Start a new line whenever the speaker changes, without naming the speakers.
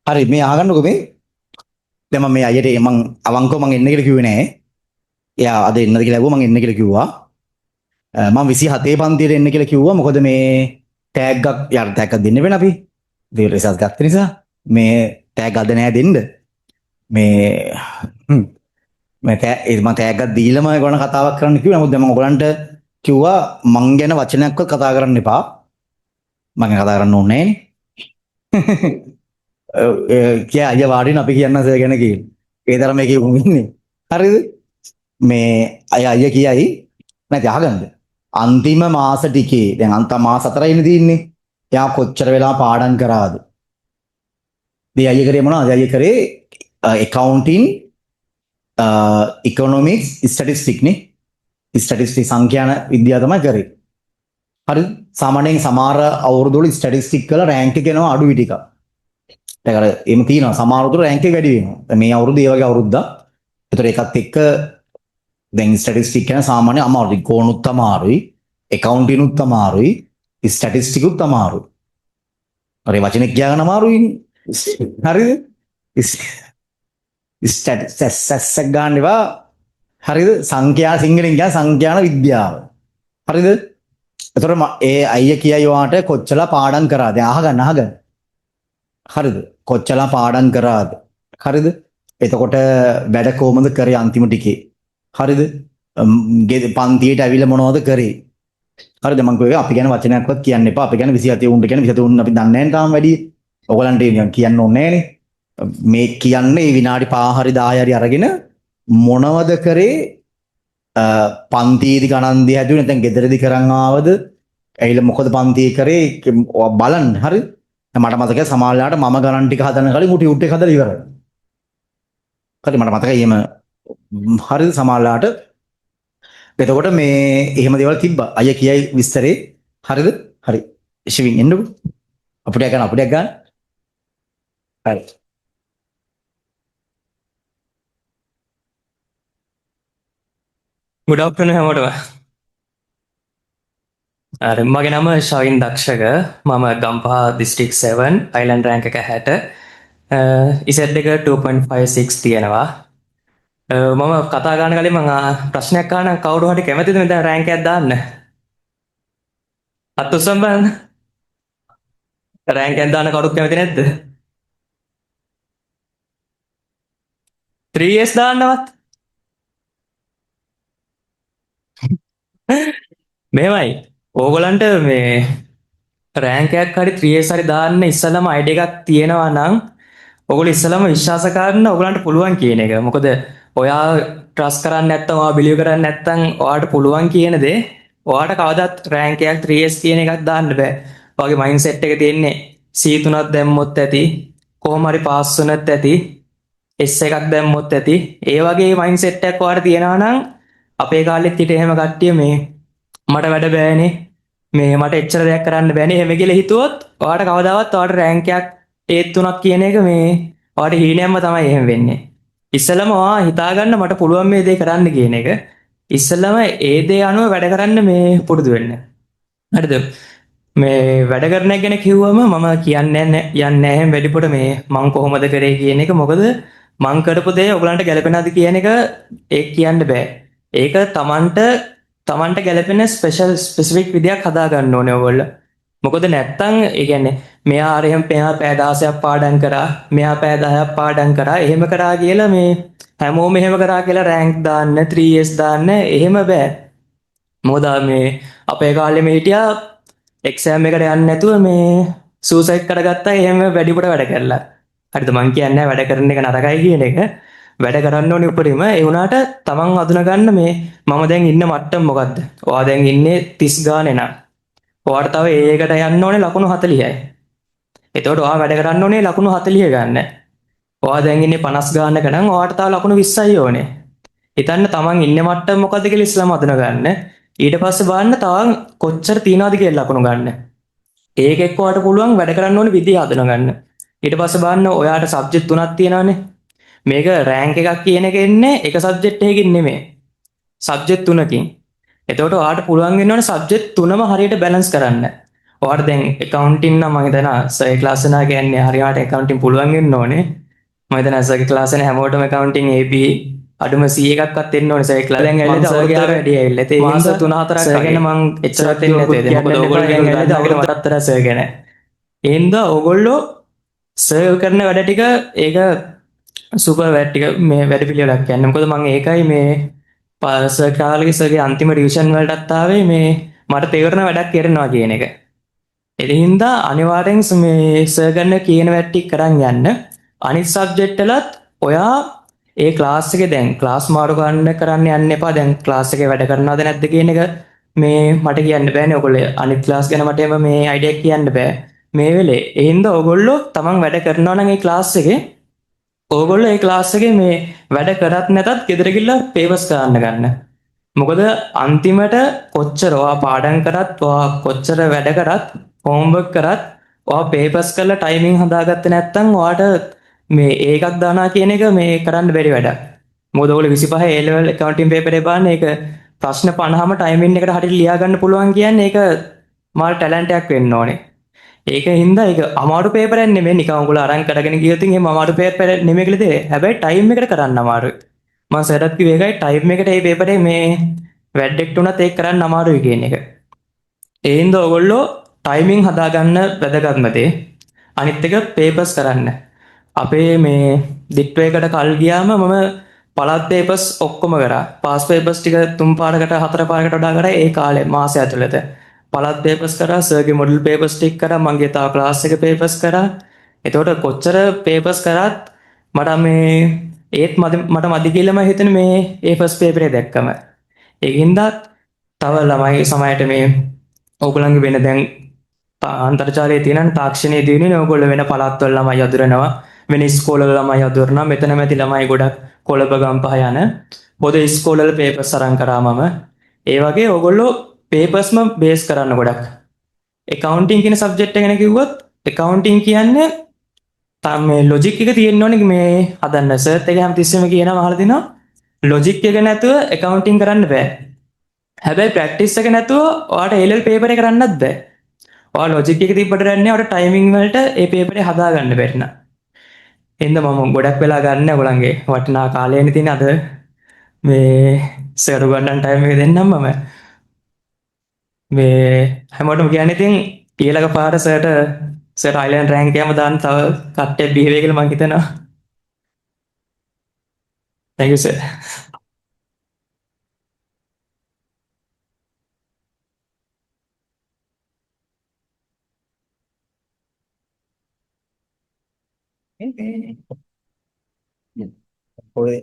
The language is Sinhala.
හරි මේ අහගන්නකො මේ දැන් මම මේ අයියට මං අවංකව මං එන්න කියලා කිව්වේ නෑ. එයා අද එන්නද කියලා ඇහුවා මං එන්න කියලා කිව්වා. මම 27 පන්තියට එන්න කියලා කිව්වා. මොකද මේ ටැග් එකක් යාර ටැග් එකක් දෙන්න වෙන අපි. ඒ රිසර්ච් ගත්ත නිසා මේ ටැග් අද නෑ දෙන්න. මේ මම ටැග් එකක් දීලම ඒගොල්ලන් කතාවක් කරන්න කිව්වා. නමුත් දැන් මම ඔයගලන්ට කිව්වා මං ගැන වචනයක්වත් කතා කරන්න එපා. මම කතා කරන්න ඕනේ නෑනේ. කිය අය වාඩින අපි කියන්න සය ගැන කියලා. ඒ තරම මේකේ උන් ඉන්නේ. හරිද? මේ අය කියයි නැති අහගන්නද? අන්තිම මාස ටිකේ දැන් අන්ත මාස 4යිනේ තියෙන්නේ. එයා කොච්චර වෙලා පාඩම් කරාද? මේ අය කරේ මොනවද? අය කරේ accounting economics statistics නේ. statistics සංඛ්‍යාන විද්‍යාව තමයි කරේ. හරිද? සාමාන්‍යයෙන් සමහර අවුරුදු වල statistics වල rank එක යනවා අඩු ටිකක්. දැන් අර එimhe තියෙනවා සමහර අවුරුදු rank එක වැඩි වෙනවා. දැන් මේ අවුරුදු ඒ වගේ අවුරුද්දක්. ඒතර ඒකත් එක්ක දැන් ස්ටැටිස්ටික් කියන සාමාන්‍ය අමාරුයි. කෝණුත් අමාරුයි, accounting උත් අමාරුයි, statistics උත් අමාරුයි. අර ඒ වචනේ කියගන්න අමාරුයිනේ. හරිද? ස්ටැටිස්ටික්ස් ගන්නවා. හරිද? සංඛ්‍යා සිංහලෙන් කියන සංඛ්‍යාන විද්‍යාව. හරිද? ඒතර ඒ අයියා කියයි වාට කොච්චර පාඩම් කරාද? අහගන්න. හරිද? කොච්චර පාඩම් කරාද? හරිද? එතකොට වැඩ කොහොමද කරේ අන්තිම ටිකේ? හරිද? පන්තියට ඇවිල්ලා මොනවද කරේ? හරිද? මම කිව්වේ අපි ගැන වචනයක්වත් කියන්න එපා. අපි ගැන 27 උන්ට ගැන 27 උන් අපි දන්නේ නැහැ තාම වැඩි. ඔයගලන්ට කියන්න ඕනේ නැහනේ. මේ කියන්නේ විනාඩි 5 හරි 10 හරි අරගෙන මොනවද කරේ? පන්තියේදී ගණන් දිහා හැදුවේ නැත්නම් ගෙදරදී කරන් ආවද? ඇවිල්ලා මොකද පන්තියේ කරේ බලන්න. හරිද? මට මතකයි සමාජලාට මම ගණන් ටික හදන කලින් උටි උට් එක හදලා ඉවරයි. හරි මට මතකයි එහෙම හරිද සමාජලාට. එතකොට මේ එහෙම දේවල් තිබ්බා. අයියා කියයි විස්තරේ. හරිද? හරි. ශිවින් එන්නකෝ. අපිට ගන්න. හරි.
ගුඩ් ආෆ්ටර්නූන් හැමෝටම. හරි මගේ නම ශවින් දක්ෂක. මම ගම්පහ දිස්ත්‍රික් 7 අයිලන්ඩ් රෑන්ක් එක 60. ඉසෙට් එක 2.56 තියෙනවා. මම කතා ගන්න කලින් මම ප්‍රශ්නයක් අහන්න කවුරු හරි කැමතිද මේ දැන් රෑන්ක් එකක් දාන්න? අත් උස්සන් බලන්න. රෑන්ක් එකක් දාන්න කවුරුත් කැමති නැද්ද? 3S දාන්නවත්. මෙහෙමයි. ඕගලන්ට මේ රෑන්ක් එකක් හරි 3S හරි දාන්න ඉස්සලම ID එකක් තියෙනවා නම් ඔයගොල්ලෝ ඉස්සලම විශ්වාස කරන්න ඔයගලන්ට පුළුවන් කියන එක. මොකද ඔයා ට්‍රස්ට් කරන්නේ නැත්නම් ඔයා බිලිව් කරන්නේ නැත්නම් ඔයාට පුළුවන් කියන දේ ඔයාට කවදාත් රෑන්ක් එකක් 3S කියන එකක් දාන්න බෑ. ඔයාගේ මයින්ඩ්සෙට් එක තියෙන්නේ C3ක් දැම්මොත් ඇති, කොහොම හරි පාස් වුණත් ඇති, S එකක් දැම්මොත් ඇති. ඒ වගේ මයින්ඩ්සෙට් එකක් ඔයාට තියෙනවා නම් අපේ කාලෙත් හිට එහෙම කට්ටිය මේ මට වැඩ බෑනේ, මේ මට එච්චර දෙයක් කරන්න බෑනේ එහෙම කියලා හිතුවොත් ඔයාට කවදාවත් ඔයාට රෑන්ක් එකක් A3ක් කියන එක මේ ඔයාට හීනයක්ම තමයි එහෙම වෙන්නේ. ඉස්සෙල්ලම ඔයා හිතාගන්න මට පුළුවන් මේ දේ කරන්න කියන එක. ඉස්සෙල්ලම ඒ දේ අනුව වැඩ කරන්න මේ පුරුදු වෙන්න. හරිද? මේ වැඩ කරන එක ගැන කිව්වම මම යන්නේ නැහැ වැඩිපුර මේ මං කොහොමද කරේ කියන එක. මොකද මං කරපු දේ ඔයගලන්ට ගැලපෙනවද කියන එක ඒක කියන්න බෑ. ඒක තමන්ට ගැලපෙන ස්පෙસિෆික් විදියක් හදා ගන්න ඕනේ ඔයගොල්ලෝ. මොකද නැත්තම් ඒ කියන්නේ මෙයා අරහෙම පැය 16ක් පාඩම් කරා, මෙයා පැය 10ක් පාඩම් කරා, එහෙම කරා කියලා මේ හැමෝම එහෙම කරා කියලා රෑන්ක් දාන්න 3S දාන්න එහෙම බෑ. මොකද මේ අපේ කාලේ මේ හිටියා එක්සෑම් එකට යන්නේ නැතුව මේ සූසයිඩ් කරගත්තා එහෙම වැඩිපුර වැඩ කරලා. හරිද? මං කියන්නේ වැඩ කරන එක නරකයි කියන එක. වැඩ කරන්න ඕනේ උඩරිම. ඒ වුණාට තමන් අඳුන ගන්න මේ මම දැන් ඉන්න මට්ටම මොකද්ද? ඔයා දැන් ඉන්නේ 30 ගානේ නා. ඔයාට තව ඒකට යන්න ඕනේ ලකුණු 40යි. එතකොට ඔයා වැඩ කරන්න ඕනේ ලකුණු 40 ගන්න. ඔයා දැන් ඉන්නේ 50 ගානක නම් ඔයාට තව ලකුණු 20යි ඕනේ. හිතන්න තමන් ඉන්න මට්ටම මොකද්ද කියලා ඉස්සෙල්ලාම අඳුන ගන්න. ඊට පස්සේ බලන්න තවන් කොච්චර තියනවද කියලා ලකුණු ගන්න. ඒක එක්ක ඔයාට පුළුවන් වැඩ කරන්න ඕනේ විදිහ හඳුන ගන්න. ඊට පස්සේ බලන්න ඔයාට සබ්ජෙක්ට් තුනක් තියෙනවානේ. මේක රෑන්ක් එකක් කියන එක එන්නේ එක සබ්ජෙක්ට් එකකින් නෙමෙයි. සබ්ජෙක්ට් තුනකින්. එතකොට ඔයාට පුළුවන් වෙන්න ඕනේ සබ්ජෙක්ට් තුනම හරියට බැලන්ස් කරන්න. ඔයාට දැන් accounting නම් මම හිතනවා සර් ක්ලාස් එක කියන්නේ හරියට accounting පුළුවන් වෙන්න ඕනේ. මම හිතනවා සර් ක්ලාස් එකේ හැමෝටම accounting AP අඩුම C එකක්වත් එන්න ඕනේ සර් ක්ලාස්. දැන් ඇවිල්ලා සර්ගේ ආර වැඩි ඇවිල්ලා. ඒ මාස 3-4ක් සර් ගැන මම එච්චරත් දෙන්නේ නැතේ. මොකද ඕගොල්ලෝ දැන් ඇවිල්ලා අවුරුදු මටත්තර සර් ගැන. එහෙනම් ඕගොල්ලෝ සර් කරන වැඩ ටික ඒක සුපර් වැඩ ටික මේ වැඩ පිළිවෙලක් කියන්නේ. මොකද මම ඒකයි මේ සර් කාලේ සර්ගේ අන්තිම රිවිෂන් වලටත් ආවේ මේ මට තේරෙන වැඩක් කරනවා කියන එක. ඒ හින්දා අනිවාර්යෙන් මේ සර් ගන්න කියන වැඩ ටික කරන් යන්න. අනිත් සබ්ජෙක්ට් වලත් ඔයා ඒ ක්ලාස් එකේ දැන් ක්ලාස් මාරු කරන්න යන්න එපා. දැන් ක්ලාස් එකේ වැඩ කරනවද නැද්ද කියන එක මේ මට කියන්න බෑනේ. ඔයගොල්ලෝ අනිත් ක්ලාස් ගැන මට එම මේ අයිඩියා එකක් කියන්න බෑ මේ වෙලේ. ඒ හින්දා ඔයගොල්ලෝ තමන් වැඩ කරනවා නම් ඒ ක්ලාස් එකේ ඕගොල්ලෝ ඒ ක්ලාස් එකේ මේ වැඩ කරත් නැතත් ගෙදර ගිහලා පේපර්ස් කරන්න ගන්න. මොකද අන්තිමට කොච්චර ඔයා පාඩම් කරත් ඔයා කොච්චර වැඩ කරත් හෝම්වර්ක් කරත් ඔයා පේපර්ස් කරලා ටයිමින් හදාගත්තේ නැත්නම් ඔයාට මේ ඒකක් දානවා කියන එක මේ කරන්න බැරි වැඩක්. මොකද ඔයගොල්ලෝ 25 A level accounting paper එක බලන්න ඒක ප්‍රශ්න 50ම ටයිමින් එකට හරියට ලියා ගන්න පුළුවන් කියන්නේ ඒක මාල් ටැලන්ට් එකක් වෙන්න ඕනේ. ඒක හින්දා ඒක අමාරු පේපර් එකක් නෙමෙයි නිකන් උගල අරන් කරගෙන ගියොත් එහෙම අමාරු පේපර් නෙමෙයි කියලා දේ. හැබැයි ටයිම් එකට කරන්න අමාරුයි. මම සරත් කිව්වේ ඒකයි ටයිම් එකට මේ පේපරේ මේ වැඩෙක්ට උනත් ඒක කරන්න අමාරුයි කියන එක. ඒ හින්දා ඔයගොල්ලෝ ටයිමින් හදාගන්න වැදගත්ම දේ. අනිත් එක පේපර්ස් කරන්න. අපේ මේ දිට්ටුවේකට කල් ගියාම මම පළාත් පේපර්ස් ඔක්කොම කරා. පාස් පේපර්ස් ටික 3 පාරකට 4 පාරකට වඩා කරා ඒ කාලේ මාසය ඇතුළත. පළාත් පේපර්ස් කරා, සර්ගේ මොඩල් පේපර්ස් ටික කරා, මගේ තව ක්ලාස් එක පේපර්ස් කරා. එතකොට කොච්චර පේපර්ස් කරත් මට මේ ඒත් මට මදි කියලාම හිතෙන මේ ඒ ෆස්ට් පේපරේ දැක්කම. ඒකින්ද තව ළමයි සමයට මේ ඕගොල්ලන්ගේ වෙන දැන් අන්තර්ජාලයේ තියෙන තාක්ෂණයේ දිනුනේ ඕගොල්ලෝ වෙන පළාත් වල ළමයි අදුරනවා. වෙන ඉස්කෝලවල ළමයි අදුරනවා. මෙතන මැති ළමයි ගොඩක් කොළඹ ගම්පහ යන පොද ඉස්කෝලවල පේපර්ස් අරන් කරා මම. ඒ වගේ ඕගොල්ලෝ පේපර්ස්ම බේස් කරන්න ගොඩක්. accounting කියන සබ්ජෙක්ට් එක ගැන කිව්වොත් accounting කියන්නේ මේ ලොජික් එක තියෙන්න ඕනේ මේ හදන්න. සර්ත් එක හැමතිස්සෙම කියනවා අහලා දිනවා ලොජික් එක නැතුව accounting කරන්න බෑ. හැබැයි ප්‍රැක්ටිස් එක නැතුව ඔයාට A level පේපර් එක කරන්නත් බෑ. ඔයා ලොජික් එක තිබ්බට රැන්නේ ඔයාට ටයිමින් වලට ඒ පේපරේ හදා ගන්න බැරි නා. එහෙනම් මම ගොඩක් වෙලා ගන්න ඔයගොල්ලන්ගේ වටිනා කාලයනේ තියෙන අද මේ සර් ගන්න ටයිම් එක දෙන්නම් මම. මේ හැමෝටම කියන්නේ ඉතින් ඊළඟ පාර සර් අයිලන්ඩ් රෑන්ක් එකම දාන්න තව කට්ටියක් බිහි වෙයි කියලා මම හිතනවා. Thank you sir.
ඔය